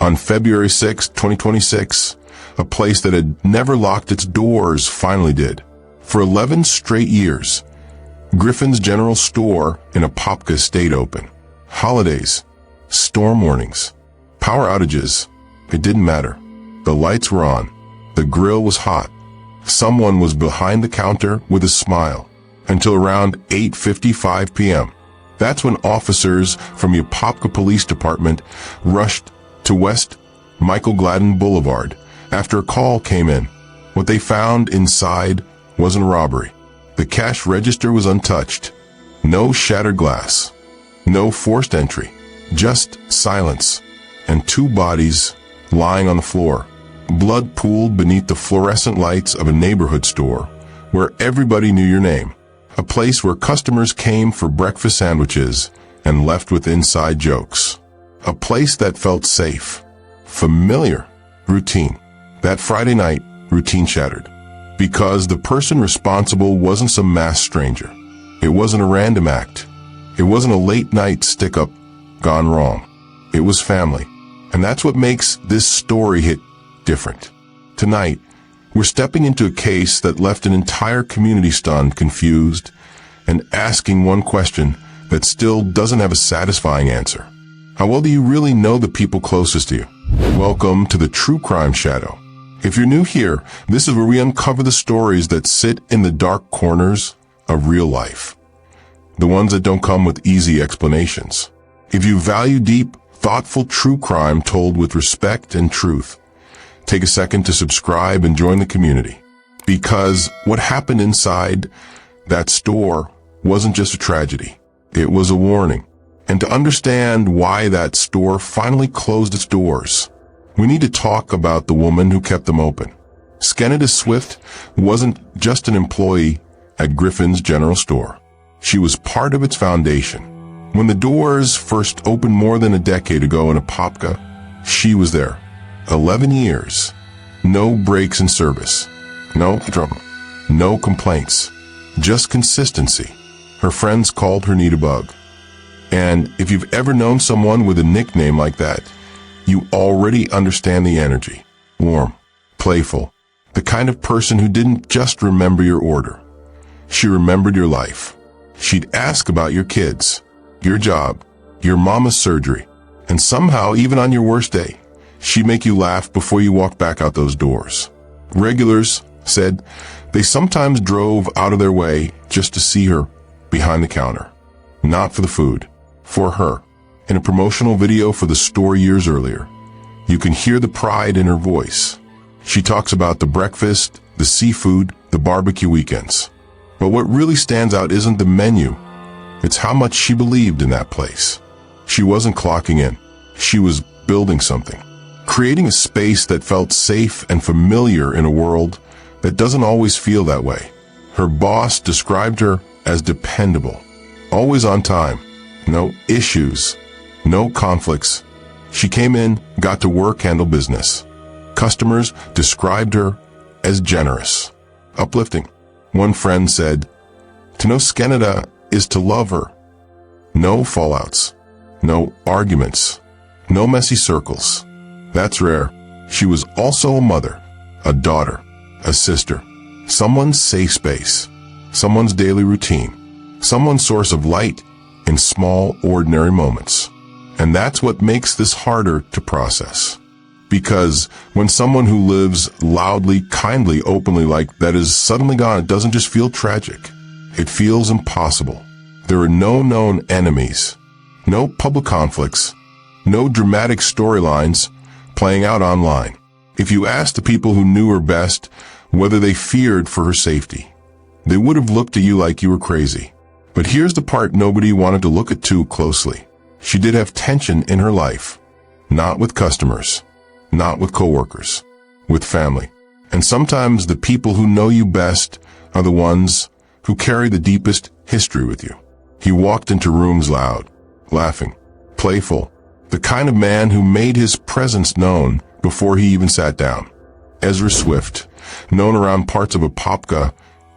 On February 6, 2026, a place that had never locked its doors finally did. For 11 straight years, Griffin's General Store in Apopka stayed open. Holidays, storm warnings, power outages, it didn't matter. The lights were on. The grill was hot. Someone was behind the counter with a smile until around 8:55 p.m. That's when officers from the Apopka Police Department rushed to West Michael Gladden Boulevard after a call came in. What they found inside wasn't a robbery. The cash register was untouched. No shattered glass. No forced entry. Just silence. And two bodies lying on the floor. Blood pooled beneath the fluorescent lights of a neighborhood store where everybody knew your name. A place where customers came for breakfast sandwiches and left with inside jokes. A place that felt safe, familiar, routine. That Friday night, routine shattered. Because the person responsible wasn't some mass stranger. It wasn't a random act. It wasn't a late night stick-up gone wrong. It was family. And that's what makes this story hit different. Tonight, we're stepping into a case that left an entire community stunned, confused, and asking one question that still doesn't have a satisfying answer. How well do you really know the people closest to you? Welcome to the True Crime Shadow. If you're new here, this is where we uncover the stories that sit in the dark corners of real life. The ones that don't come with easy explanations. If you value deep, thoughtful true crime told with respect and truth, take a second to subscribe and join the community. Because what happened inside that store wasn't just a tragedy. It was a warning. And to understand why that store finally closed its doors, we need to talk about the woman who kept them open. Schenita Swift wasn't just an employee at Griffin's General Store. She was part of its foundation. When the doors first opened more than a decade ago in Apopka, she was there. 11 years. No breaks in service. No drama. No complaints. Just consistency. Her friends called her Nita Bug. And if you've ever known someone with a nickname like that, you already understand the energy. Warm, playful, the kind of person who didn't just remember your order. She remembered your life. She'd ask about your kids, your job, your mama's surgery, and somehow, even on your worst day, she'd make you laugh before you walked back out those doors. Regulars said they sometimes drove out of their way just to see her behind the counter. Not for the food, for her. In a promotional video for the store years earlier, you can hear the pride in her voice. She talks about the breakfast, the seafood, the barbecue weekends. But what really stands out isn't the menu. It's how much she believed in that place. She wasn't clocking in. She was building something. Creating a space that felt safe and familiar in a world that doesn't always feel that way. Her boss described her as dependable. Always on time. No issues. No conflicts. She came in, got to work, handle business. Customers described her as generous, uplifting. One friend said, "To know Schenita is to love her." No fallouts, no arguments, no messy circles. That's rare. She was also a mother, a daughter, a sister, someone's safe space, someone's daily routine, someone's source of light in small, ordinary moments. And that's what makes this harder to process. Because when someone who lives loudly, kindly, openly like that is suddenly gone, it doesn't just feel tragic. It feels impossible. There are no known enemies, no public conflicts, no dramatic storylines playing out online. If you asked the people who knew her best whether they feared for her safety, they would have looked at you like you were crazy. But here's the part nobody wanted to look at too closely. She did have tension in her life, not with customers, not with coworkers, with family. And sometimes the people who know you best are the ones who carry the deepest history with you. He walked into rooms loud, laughing, playful, the kind of man who made his presence known before he even sat down. Ezra Swift, known around parts of Apopka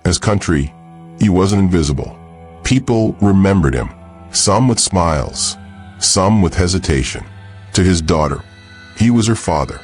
as country, he wasn't invisible. People remembered him, some with smiles, some with hesitation. To his daughter, he was her father.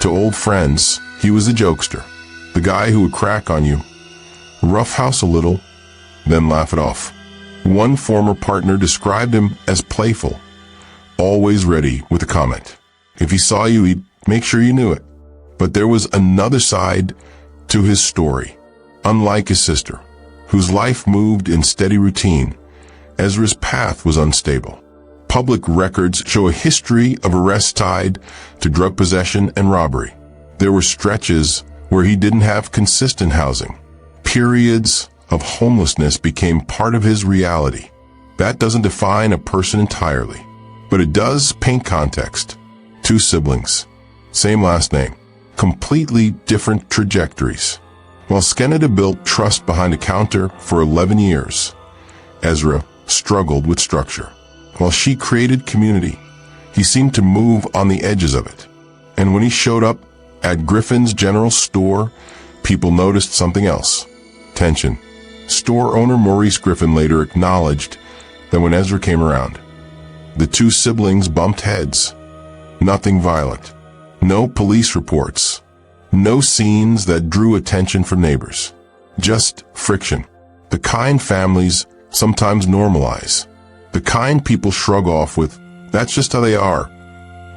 To old friends, he was the jokester, the guy who would crack on you, roughhouse a little, then laugh it off. One former partner described him as playful, always ready with a comment. If he saw you, he'd make sure you knew it. But there was another side to his story. Unlike his sister, whose life moved in steady routine, Ezra's path was unstable. Public records show a history of arrests tied to drug possession and robbery. There were stretches where he didn't have consistent housing. Periods of homelessness became part of his reality. That doesn't define a person entirely, but it does paint context. 2 siblings, same last name, completely different trajectories. While Schenita built trust behind a counter for 11 years, Ezra struggled with structure. While she created community, he seemed to move on the edges of it. And when he showed up at Griffin's general store, people noticed something else: tension. Store owner Maurice Griffin later acknowledged that when Ezra came around, the 2 siblings bumped heads. Nothing violent. No police reports. No scenes that drew attention from neighbors. Just friction. The kind families sometimes normalize. The kind people shrug off with, "That's just how they are."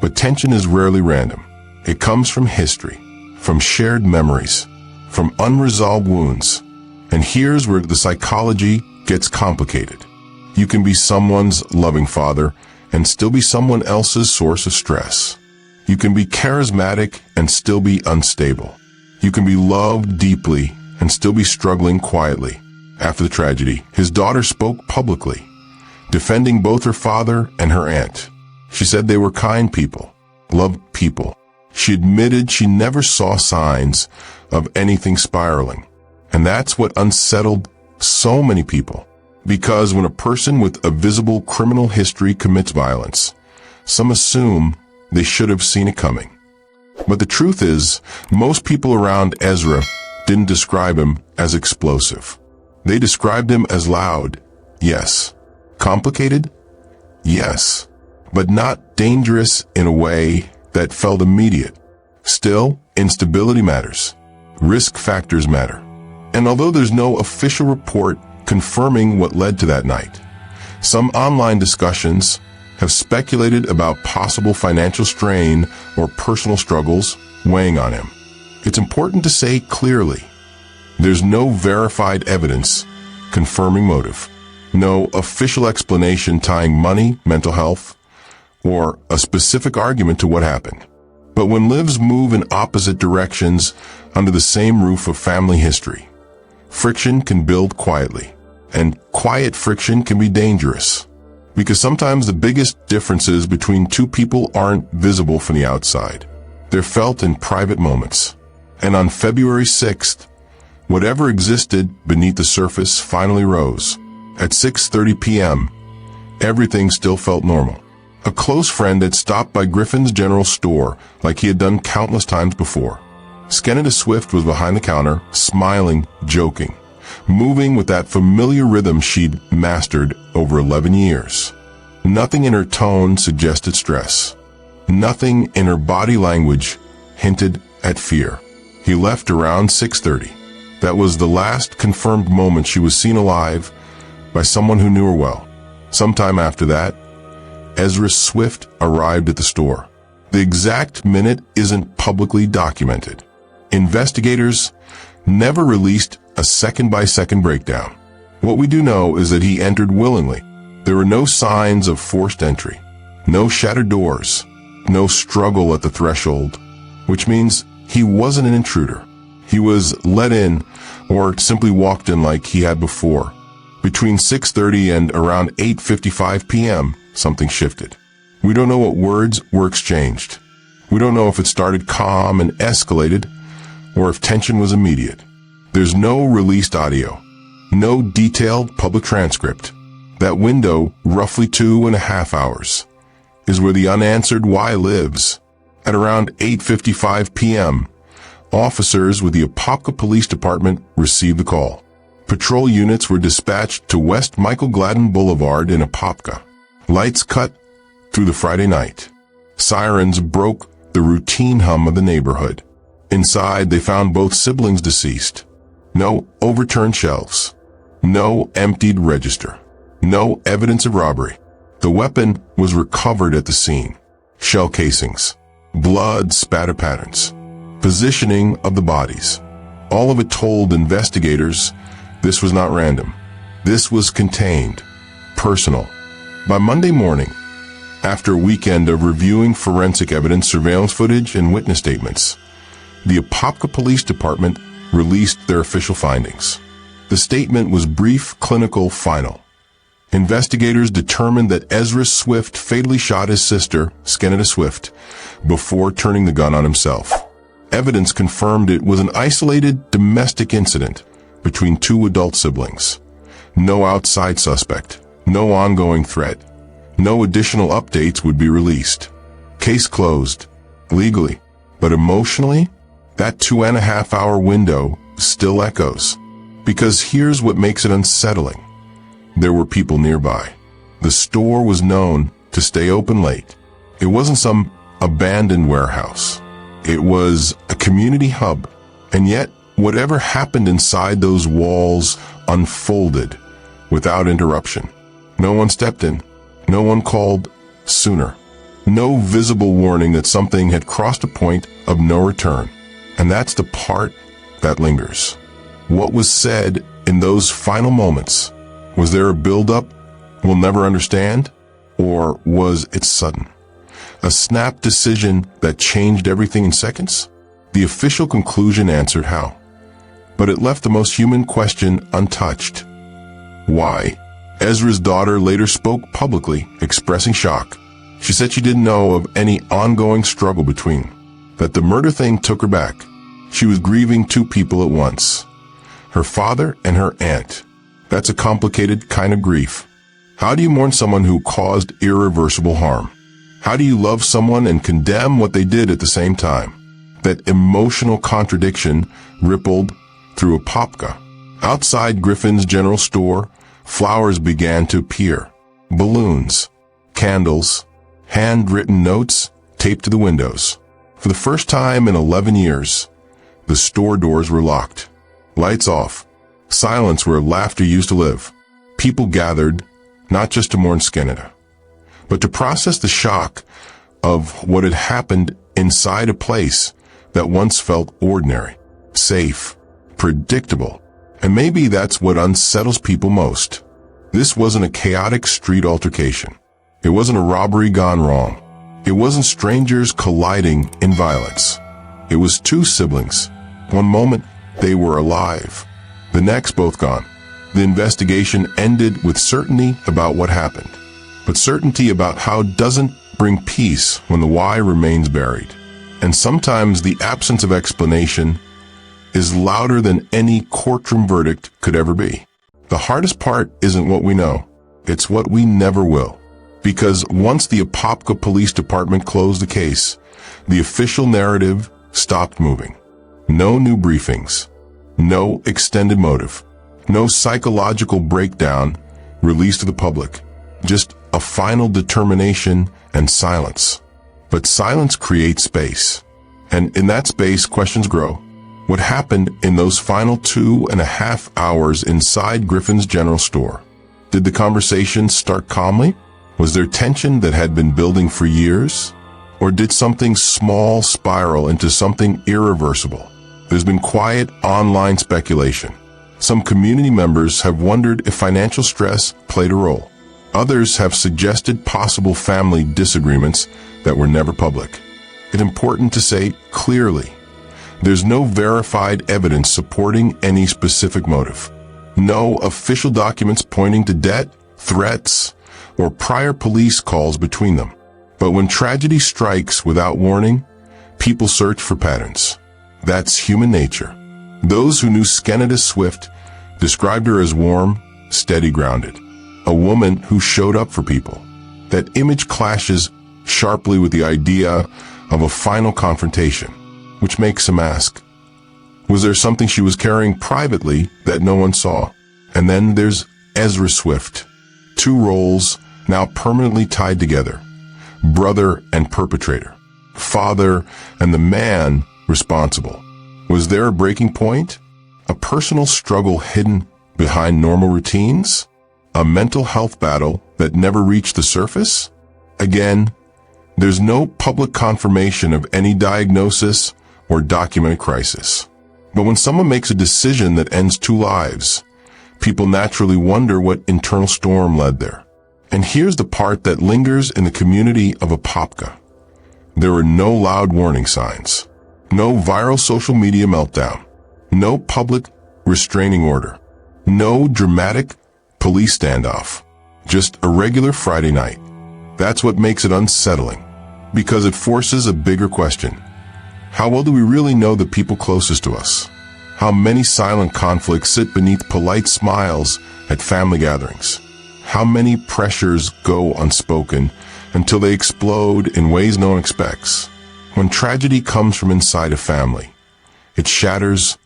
But tension is rarely random. It comes from history, from shared memories, from unresolved wounds. And here's where the psychology gets complicated. You can be someone's loving father and still be someone else's source of stress. You can be charismatic and still be unstable. You can be loved deeply and still be struggling quietly. After the tragedy, his daughter spoke publicly, defending both her father and her aunt. She said they were kind people, loved people. She admitted she never saw signs of anything spiraling. And that's what unsettled so many people. Because when a person with a visible criminal history commits violence, some assume they should have seen it coming. But the truth is, most people around Ezra didn't describe him as explosive. They described him as loud, yes. Complicated? Yes. But not dangerous in a way that felt immediate. Still, instability matters. Risk factors matter. And although there's no official report confirming what led to that night, some online discussions have speculated about possible financial strain or personal struggles weighing on him. It's important to say clearly, there's no verified evidence confirming motive, no official explanation tying money, mental health, or a specific argument to what happened. But when lives move in opposite directions under the same roof of family history, friction can build quietly, and quiet friction can be dangerous. Because sometimes the biggest differences between 2 people aren't visible from the outside. They're felt in private moments. And on February 6th, whatever existed beneath the surface finally rose. At 6:30 p.m., everything still felt normal. A close friend had stopped by Griffin's general store like he had done countless times before. Schenita Swift was behind the counter, smiling, joking, moving with that familiar rhythm she'd mastered over 11 years. Nothing in her tone suggested stress. Nothing in her body language hinted at fear. He left around 6:30. That was the last confirmed moment she was seen alive by someone who knew her well. Sometime after that, Ezra Swift arrived at the store. The exact minute isn't publicly documented. Investigators never released a second-by-second breakdown. What we do know is that he entered willingly. There were no signs of forced entry, no shattered doors, no struggle at the threshold, which means he wasn't an intruder. He was let in or simply walked in like he had before. Between 6:30 and around 8:55 p.m., something shifted. We don't know what words were exchanged. We don't know if it started calm and escalated or if tension was immediate. There's no released audio, no detailed public transcript. That window, roughly 2.5 hours, is where the unanswered why lives. At around 8:55 p.m., officers with the Apopka Police Department received the call. Patrol units were dispatched to West Michael Gladden Boulevard in Apopka. Lights cut through the Friday night. Sirens broke the routine hum of the neighborhood. Inside, they found both siblings deceased. No overturned shelves. No emptied register. No evidence of robbery. The weapon was recovered at the scene. Shell casings. Blood spatter patterns. Positioning of the bodies. All of it told investigators this was not random. This was contained. Personal. By Monday morning, after a weekend of reviewing forensic evidence, surveillance footage, and witness statements, the Apopka Police Department released their official findings. The statement was brief, clinical, final. Investigators determined that Ezra Swift fatally shot his sister, Schenita Swift, before turning the gun on himself. Evidence confirmed it was an isolated domestic incident between two adult siblings. No outside suspect, no ongoing threat, no additional updates would be released. Case closed, legally, but emotionally, that 2.5-hour window still echoes. Because here's what makes it unsettling. There were people nearby. The store was known to stay open late. It wasn't some abandoned warehouse. It was a community hub. And yet, whatever happened inside those walls unfolded without interruption. No one stepped in. No one called sooner. No visible warning that something had crossed a point of no return. And that's the part that lingers. What was said in those final moments? Was there a build-up we'll never understand? Or was it sudden? A snap decision that changed everything in seconds? The official conclusion answered how. But it left the most human question untouched. Why? Ezra's daughter later spoke publicly, expressing shock. She said she didn't know of any ongoing struggle between. That the murder thing took her back. She was grieving two people at once. Her father and her aunt. That's a complicated kind of grief. How do you mourn someone who caused irreversible harm? How do you love someone and condemn what they did at the same time? That emotional contradiction rippled through Apopka. Outside Griffin's general store, flowers began to appear. Balloons, candles, handwritten notes taped to the windows. For the first time in 11 years, the store doors were locked. Lights off. Silence where laughter used to live. People gathered, not just to mourn Schenita, but to process the shock of what had happened inside a place that once felt ordinary, safe, predictable. And maybe that's what unsettles people most. This wasn't a chaotic street altercation. It wasn't a robbery gone wrong. It wasn't strangers colliding in violence. It was two siblings. One moment, they were alive. The next, both gone. The investigation ended with certainty about what happened. But certainty about how doesn't bring peace when the why remains buried. And sometimes the absence of explanation is louder than any courtroom verdict could ever be. The hardest part isn't what we know. It's what we never will. Because once the Apopka Police Department closed the case, the official narrative stopped moving. No new briefings. No extended motive. No psychological breakdown released to the public. Just a final determination and silence. But silence creates space. And in that space, questions grow. What happened in those final 2.5 hours inside Griffin's general store? Did the conversation start calmly? Was there tension that had been building for years? Or did something small spiral into something irreversible? There's been quiet online speculation. Some community members have wondered if financial stress played a role. Others have suggested possible family disagreements that were never public. It's important to say clearly, there's no verified evidence supporting any specific motive. No official documents pointing to debt, threats, or prior police calls between them. But when tragedy strikes without warning, people search for patterns. That's human nature. Those who knew Schenita Swift described her as warm, steady, grounded. A woman who showed up for people. That image clashes sharply with the idea of a final confrontation, which makes some ask, was there something she was carrying privately that no one saw? And then there's Ezra Swift. Two roles now permanently tied together, brother and perpetrator. father, and the man responsible. Was there a breaking point? A personal struggle hidden behind normal routines? A mental health battle that never reached the surface? Again, there's no public confirmation of any diagnosis or documented crisis. But when someone makes a decision that ends two lives, people naturally wonder what internal storm led there. And here's the part that lingers in the community of Apopka. There were no loud warning signs, no viral social media meltdown, no public restraining order, no dramatic police standoff, just a regular Friday night. That's what makes it unsettling, because it forces a bigger question. How well do we really know the people closest to us? How many silent conflicts sit beneath polite smiles at family gatherings? How many pressures go unspoken until they explode in ways no one expects? When tragedy comes from inside a family, it shatters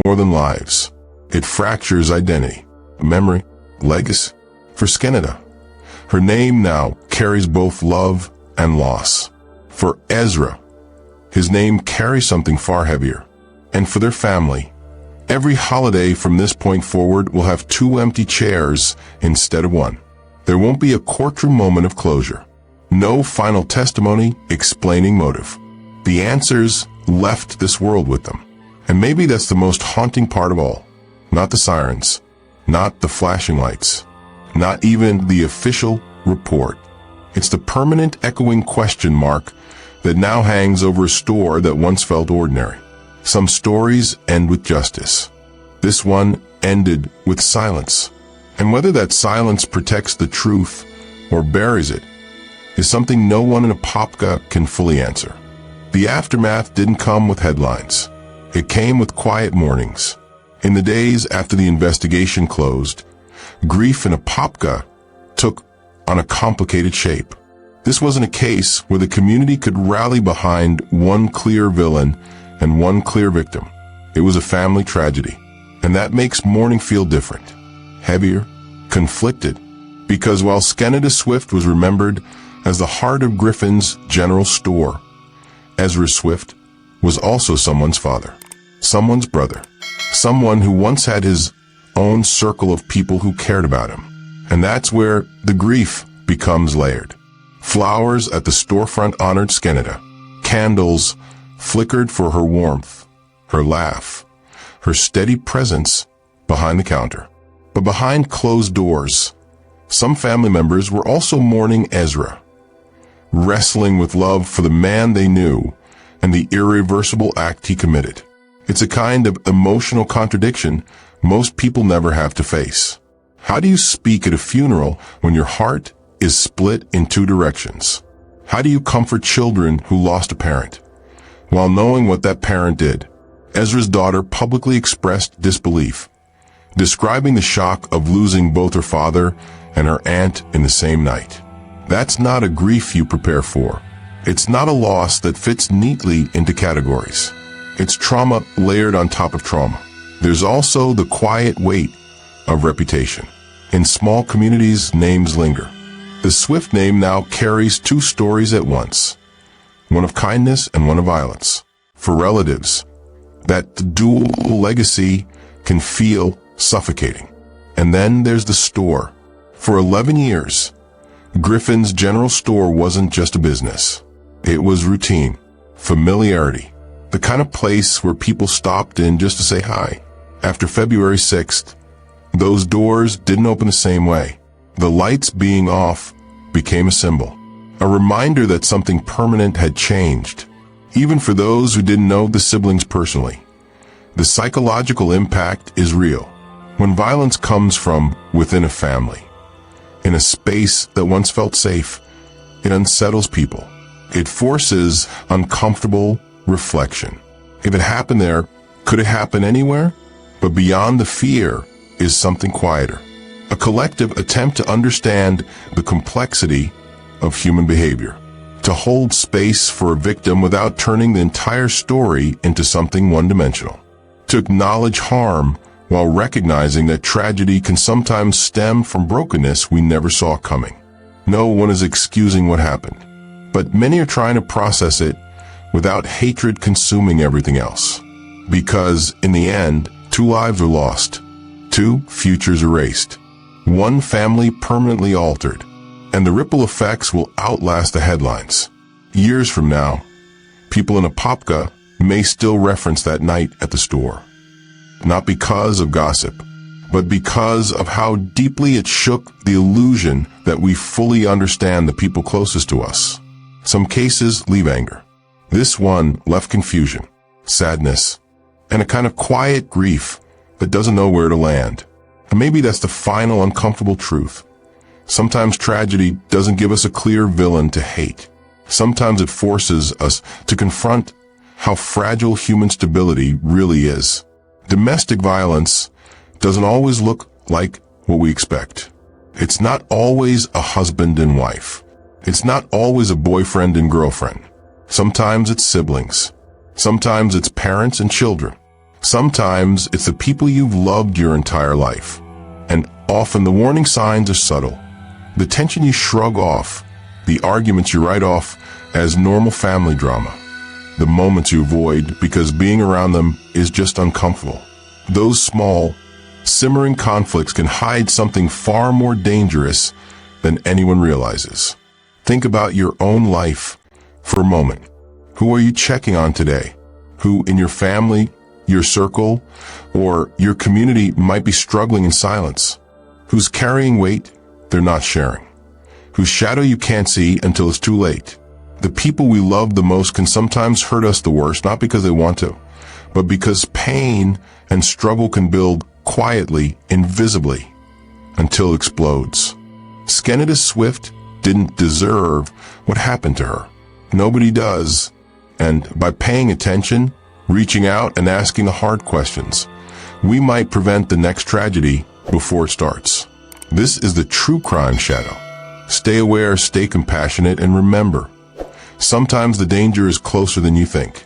more than lives. It fractures identity, memory, legacy. For Schenita, her name now carries both love and loss. For Ezra, his name carries something far heavier. And for their family, every holiday from this point forward will have 2 empty chairs instead of 1. There won't be a courtroom moment of closure. No final testimony explaining motive. The answers left this world with them. And maybe that's the most haunting part of all. Not the sirens, not the flashing lights, not even the official report. It's the permanent echoing question mark that now hangs over a store that once felt ordinary. Some stories end with justice. This one ended with silence. And whether that silence protects the truth or buries it is something no one in Apopka can fully answer. The aftermath didn't come with headlines. It came with quiet mornings. In the days after the investigation closed, grief in Apopka took on a complicated shape. This wasn't a case where the community could rally behind one clear villain and one clear victim. It was a family tragedy. And that makes mourning feel different, heavier, conflicted. Because while Schenita Swift was remembered as the heart of Griffin's general store, Ezra Swift was also someone's father, someone's brother, someone who once had his own circle of people who cared about him. And that's where the grief becomes layered. Flowers at the storefront honored Schenita. Candles flickered for her warmth, her laugh, her steady presence behind the counter. But behind closed doors, some family members were also mourning Ezra, wrestling with love for the man they knew and the irreversible act he committed. It's a kind of emotional contradiction most people never have to face. How do you speak at a funeral when your heart is split in 2 directions? How do you comfort children who lost a parent while knowing what that parent did? Ezra's daughter publicly expressed disbelief, describing the shock of losing both her father and her aunt in the same night. That's not a grief you prepare for. It's not a loss that fits neatly into categories. It's trauma layered on top of trauma. There's also the quiet weight of reputation. In small communities, names linger. The Swift name now carries 2 stories at once, one of kindness and one of violence. For relatives, that dual legacy can feel suffocating. And then there's the store. For 11 years, Griffin's general store wasn't just a business. It was routine, familiarity, the kind of place where people stopped in just to say hi. After February 6th, those doors didn't open the same way. The lights being off became a symbol, a reminder that something permanent had changed. Even for those who didn't know the siblings personally, the psychological impact is real. When violence comes from within a family, in a space that once felt safe, it unsettles people. It forces uncomfortable reflection. If it happened there, could it happen anywhere? But beyond the fear is something quieter. A collective attempt to understand the complexity of human behavior. To hold space for a victim without turning the entire story into something one-dimensional. To acknowledge harm while recognizing that tragedy can sometimes stem from brokenness we never saw coming. No one is excusing what happened, but many are trying to process it without hatred consuming everything else. Because, in the end, 2 lives are lost, 2 futures erased, 1 family permanently altered, and the ripple effects will outlast the headlines. Years from now, people in Apopka may still reference that night at the store. Not because of gossip, but because of how deeply it shook the illusion that we fully understand the people closest to us. Some cases leave anger. This one left confusion, sadness, and a kind of quiet grief that doesn't know where to land. And maybe that's the final uncomfortable truth. Sometimes tragedy doesn't give us a clear villain to hate. Sometimes it forces us to confront how fragile human stability really is. Domestic violence doesn't always look like what we expect. It's not always a husband and wife. It's not always a boyfriend and girlfriend. Sometimes it's siblings. Sometimes it's parents and children. Sometimes it's the people you've loved your entire life. And often the warning signs are subtle. The tension you shrug off, the arguments you write off as normal family drama, the moments you avoid because being around them is just uncomfortable. Those small, simmering conflicts can hide something far more dangerous than anyone realizes. Think about your own life for a moment. Who are you checking on today? Who in your family, your circle, or your community might be struggling in silence? Who's carrying weight they're not sharing? Whose shadow you can't see until it's too late? The people we love the most can sometimes hurt us the worst, not because they want to, but because pain and struggle can build quietly, invisibly, until it explodes. Schenita Swift didn't deserve what happened to her. Nobody does. And by paying attention, reaching out, and asking the hard questions, we might prevent the next tragedy before it starts. This is the True Crime Shadow. Stay aware, stay compassionate, and remember, sometimes the danger is closer than you think.